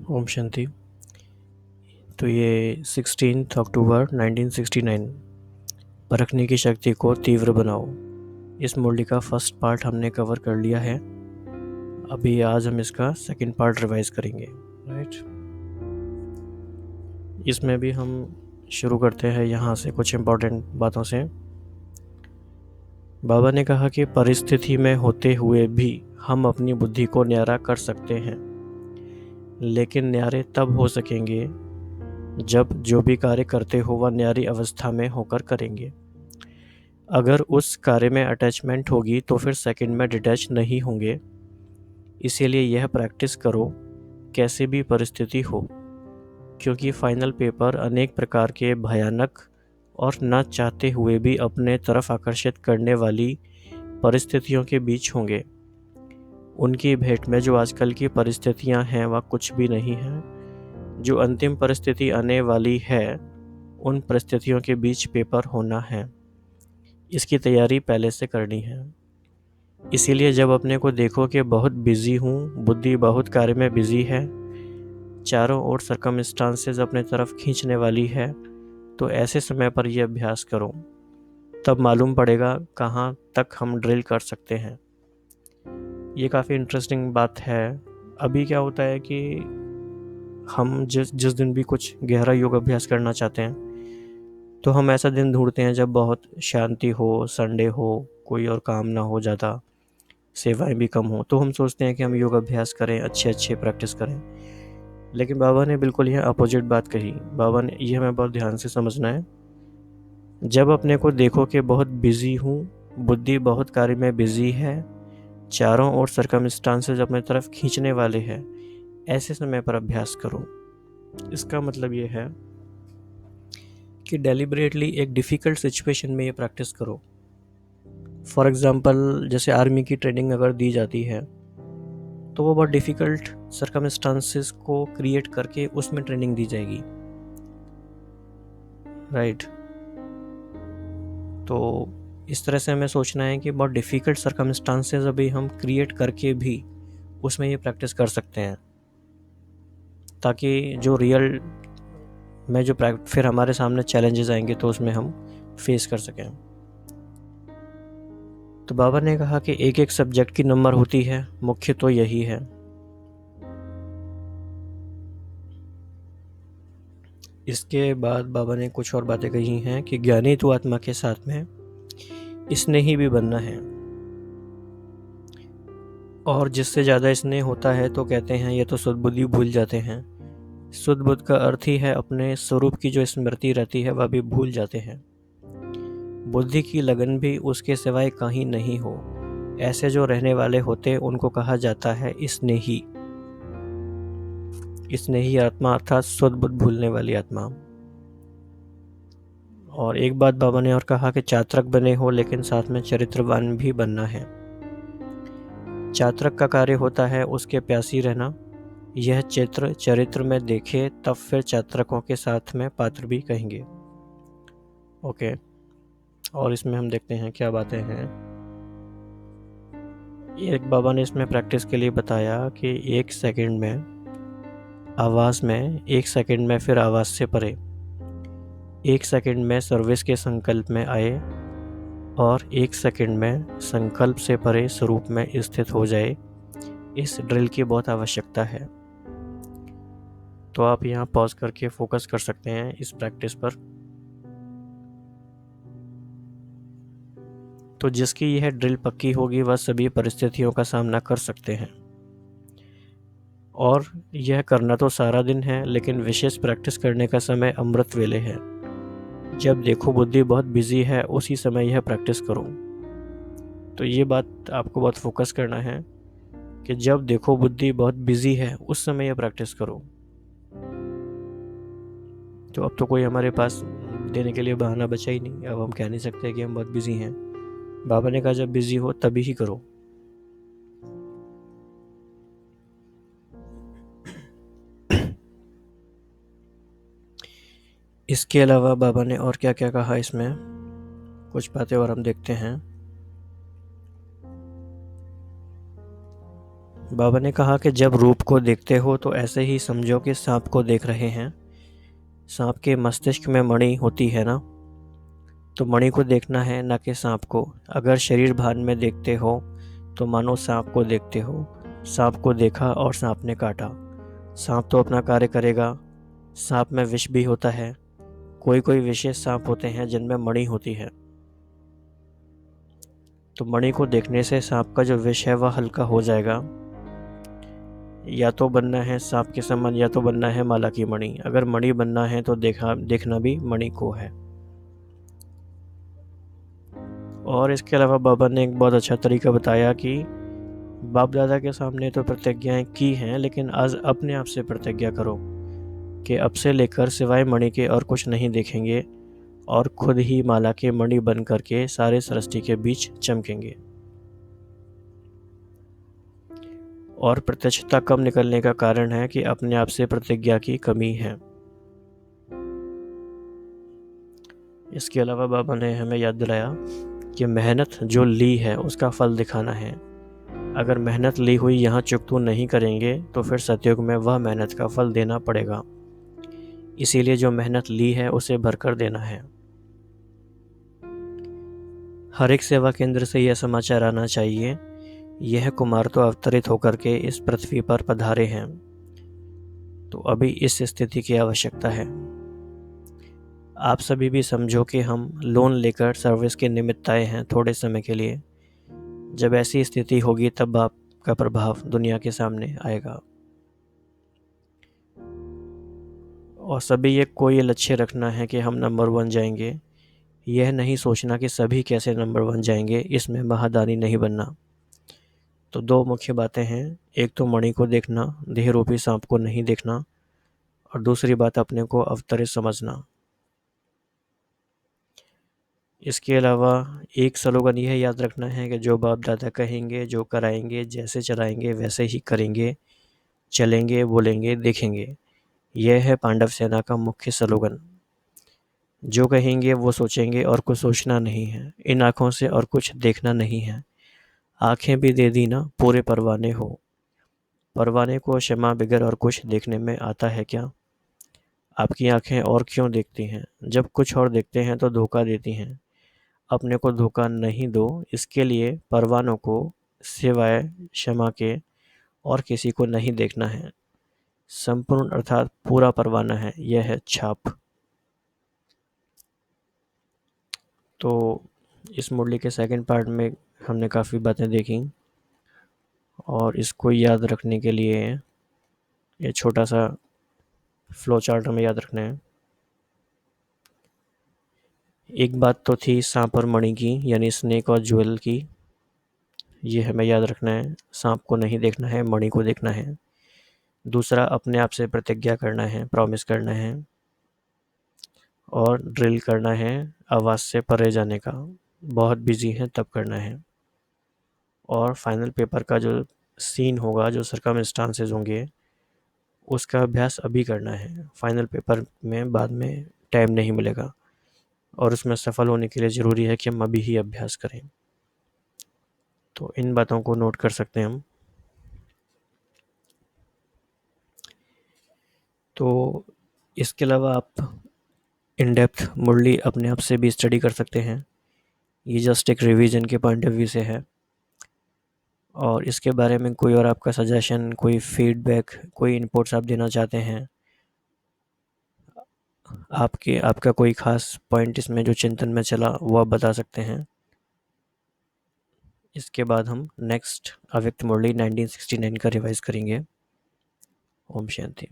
ओम शांति। तो ये 16 अक्टूबर 1969 परखने की शक्ति को तीव्र बनाओ, इस मुरली का फर्स्ट पार्ट हमने कवर कर लिया है। अभी आज हम इसका सेकंड पार्ट रिवाइज करेंगे, राइट। इसमें भी हम शुरू करते हैं यहाँ से कुछ इम्पोर्टेंट बातों से। बाबा ने कहा कि परिस्थिति में होते हुए भी हम अपनी बुद्धि को न्यारा कर सकते हैं, लेकिन न्यारे तब हो सकेंगे जब जो भी कार्य करते हो वह न्यारी अवस्था में होकर करेंगे। अगर उस कार्य में अटैचमेंट होगी तो फिर सेकंड में डिटैच नहीं होंगे। इसीलिए यह प्रैक्टिस करो कैसी भी परिस्थिति हो, क्योंकि फाइनल पेपर अनेक प्रकार के भयानक और न चाहते हुए भी अपने तरफ आकर्षित करने वाली परिस्थितियों के बीच होंगे। उनकी भेंट में जो आजकल की परिस्थितियां हैं वह कुछ भी नहीं है। जो अंतिम परिस्थिति आने वाली है उन परिस्थितियों के बीच पेपर होना है। इसकी तैयारी पहले से करनी है। इसीलिए जब अपने को देखो कि बहुत बिजी हूँ, बुद्धि बहुत कार्य में बिजी है, चारों ओर सर्कमस्टांसेस अपने तरफ खींचने वाली है, तो ऐसे समय पर यह अभ्यास करो। तब मालूम पड़ेगा कहाँ तक हम ड्रिल कर सकते हैं। ये काफ़ी इंटरेस्टिंग बात है। अभी क्या होता है कि हम जिस दिन भी कुछ गहरा योग अभ्यास करना चाहते हैं तो हम ऐसा दिन ढूंढते हैं जब बहुत शांति हो, संडे हो, कोई और काम ना हो, ज़्यादा सेवाएं भी कम हो, तो हम सोचते हैं कि हम योग अभ्यास करें, अच्छे प्रैक्टिस करें। लेकिन बाबा ने बिल्कुल यह अपोजिट बात कही। बाबा ने, यह हमें बहुत ध्यान से समझना है। जब अपने को देखो कि बहुत बिजी हूँ, बुद्धि बहुत कार्य में बिजी है, चारों ओर सर्कमस्टांसेस अपने तरफ खींचने वाले हैं, ऐसे समय पर अभ्यास करो। इसका मतलब ये है कि डेलिबरेटली एक डिफ़िकल्ट सिचुएशन में ये प्रैक्टिस करो। फॉर एग्ज़ाम्पल, जैसे आर्मी की ट्रेनिंग अगर दी जाती है तो वो बहुत डिफ़िकल्ट सर्कमस्टांसेस को क्रिएट करके उसमें ट्रेनिंग दी जाएगी, राइट। तो इस तरह से हमें सोचना है कि बहुत डिफ़िकल्ट सर्कमस्टांसेस अभी हम क्रिएट करके भी उसमें ये प्रैक्टिस कर सकते हैं, ताकि जो रियल में जो फिर हमारे सामने चैलेंजेस आएंगे तो उसमें हम फेस कर सकें। तो बाबा ने कहा कि एक एक सब्जेक्ट की नंबर होती है, मुख्य तो यही है। इसके बाद बाबा ने कुछ और बातें कही हैं कि ज्ञानी तो आत्मा के साथ में स्नेही भी बनना है, और जिससे ज़्यादा स्नेह होता है तो कहते हैं ये तो सद्बुद्धि भूल जाते हैं। सद्बुद्ध का अर्थ ही है अपने स्वरूप की जो स्मृति रहती है वह भी भूल जाते हैं। बुद्धि की लगन भी उसके सिवाय कहीं नहीं हो, ऐसे जो रहने वाले होते उनको कहा जाता है स्नेही। स्नेही आत्मा अर्थात सद्बुद्ध भूलने वाली आत्मा। और एक बात बाबा ने और कहा कि चात्रक बने हो लेकिन साथ में चरित्रवान भी बनना है। चात्रक का कार्य होता है उसके प्यासी रहना। यह चरित्र में देखे तब फिर चात्रकों के साथ में पात्र भी कहेंगे। ओके, और इसमें हम देखते हैं क्या बातें हैं। एक बाबा ने इसमें प्रैक्टिस के लिए बताया कि 1 सेकंड में आवाज़ में, 1 सेकंड में फिर आवाज़ से परे, 1 सेकंड में सर्विस के संकल्प में आए, और 1 सेकंड में संकल्प से परे स्वरूप में स्थित हो जाए। इस ड्रिल की बहुत आवश्यकता है। तो आप यहाँ पॉज करके फोकस कर सकते हैं इस प्रैक्टिस पर। तो जिसकी यह ड्रिल पक्की होगी वह सभी परिस्थितियों का सामना कर सकते हैं। और यह करना तो सारा दिन है, लेकिन विशेष प्रैक्टिस करने का समय अमृत वेले है। जब देखो बुद्धि बहुत बिजी है उसी समय यह प्रैक्टिस करो। तो ये बात आपको बहुत फोकस करना है कि जब देखो बुद्धि बहुत बिजी है उस समय यह प्रैक्टिस करो। तो अब तो कोई हमारे पास देने के लिए बहाना बचा ही नहीं। अब हम कह नहीं सकते कि हम बहुत बिजी हैं। बाबा ने कहा जब बिजी हो तभी ही करो। इसके अलावा बाबा ने और क्या क्या कहा, इसमें कुछ बातें और हम देखते हैं। बाबा ने कहा कि जब रूप को देखते हो तो ऐसे ही समझो कि सांप को देख रहे हैं। सांप के मस्तिष्क में मणि होती है ना, तो मणि को देखना है, ना कि सांप को। अगर शरीर भान में देखते हो तो मानो सांप को देखते हो। सांप को देखा और सांप ने काटा। सांप तो अपना कार्य करेगा। सांप में विष भी होता है। कोई कोई विशेष सांप होते हैं जिनमें मणि होती है। तो मणि को देखने से सांप का जो विष है वह हल्का हो जाएगा। या तो बनना है सांप के समान, या तो बनना है माला की मणि। अगर मणि बनना है तो देखना भी मणि को है। और इसके अलावा बाबा ने एक बहुत अच्छा तरीका बताया कि बाप दादा के सामने तो प्रतिज्ञाएं की हैं, लेकिन आज अपने आप से प्रतिज्ञा करो कि अब से लेकर सिवाय मणि के और कुछ नहीं देखेंगे, और खुद ही माला के मणि बन करके सारे सृष्टि के बीच चमकेंगे। और प्रत्यक्षता कम निकलने का कारण है कि अपने आप से प्रतिज्ञा की कमी है। इसके अलावा बाबा ने हमें याद दिलाया कि मेहनत जो ली है उसका फल दिखाना है। अगर मेहनत ली हुई यहाँ चुकतू नहीं करेंगे तो फिर सतयुग में वह मेहनत का फल देना पड़ेगा। इसीलिए जो मेहनत ली है उसे भरकर देना है। हर एक सेवा केंद्र से यह समाचार आना चाहिए, यह कुमार तो अवतरित होकर के इस पृथ्वी पर पधारे हैं, तो अभी इस स्थिति की आवश्यकता है। आप सभी भी समझो कि हम लोन लेकर सर्विस के निमित्त आए हैं थोड़े समय के लिए। जब ऐसी स्थिति होगी तब आपका प्रभाव दुनिया के सामने आएगा। और सभी कोई लक्ष्य रखना है कि हम नंबर 1 जाएंगे। यह नहीं सोचना कि सभी कैसे नंबर 1 जाएंगे, इसमें महादानी नहीं बनना। तो 2 मुख्य बातें हैं, एक तो मणि को देखना, देह रूपी सांप को नहीं देखना, और दूसरी बात अपने को अवतरित समझना। इसके अलावा एक स्लोगन यह याद रखना है कि जो बाप दादा कहेंगे, जो कराएंगे, जैसे चलाएंगे वैसे ही करेंगे, चलेंगे, बोलेंगे, देखेंगे। यह है पांडव सेना का मुख्य स्लोगन। जो कहेंगे वो सोचेंगे और कुछ सोचना नहीं है। इन आँखों से और कुछ देखना नहीं है। आँखें भी दे दी ना, पूरे परवाने हो। परवाने को क्षमा बिगर और कुछ देखने में आता है क्या? आपकी आँखें और क्यों देखती हैं? जब कुछ और देखते हैं तो धोखा देती हैं। अपने को धोखा नहीं दो, इसके लिए परवानों को सिवाय क्षमा के और किसी को नहीं देखना है। संपूर्ण अर्थात पूरा परवाना है, यह है छाप। तो इस मुरली के सेकंड पार्ट में हमने काफ़ी बातें देखी, और इसको याद रखने के लिए ये छोटा सा फ्लो चार्ट हमें याद रखना है। एक बात तो थी सांप और मणि की, यानी स्नेक और ज्वेल की। ये हमें याद रखना है। सांप को नहीं देखना है, मणि को देखना है। दूसरा, अपने आप से प्रतिज्ञा करना है, प्रॉमिस करना है, और ड्रिल करना है आवाज़ से परे जाने का। बहुत बिजी है तब करना है। और फाइनल पेपर का जो सीन होगा, जो सर्कमस्टांसेस होंगे, उसका अभ्यास अभी करना है। फाइनल पेपर में बाद में टाइम नहीं मिलेगा, और उसमें सफल होने के लिए ज़रूरी है कि हम अभी ही अभ्यास करें। तो इन बातों को नोट कर सकते हैं हम। तो इसके अलावा आप इन डेप्थ मुरली अपने आप से भी स्टडी कर सकते हैं। ये जस्ट एक रिवीजन के पॉइंट ऑफ व्यू से है। और इसके बारे में कोई और आपका सजेशन, कोई फीडबैक, कोई इनपुट्स आप देना चाहते हैं, आपका कोई ख़ास पॉइंट इसमें जो चिंतन में चला, वो आप बता सकते हैं। इसके बाद हम नेक्स्ट अव्यक्त मुरली 1969 का रिवाइज करेंगे। ओम शांति।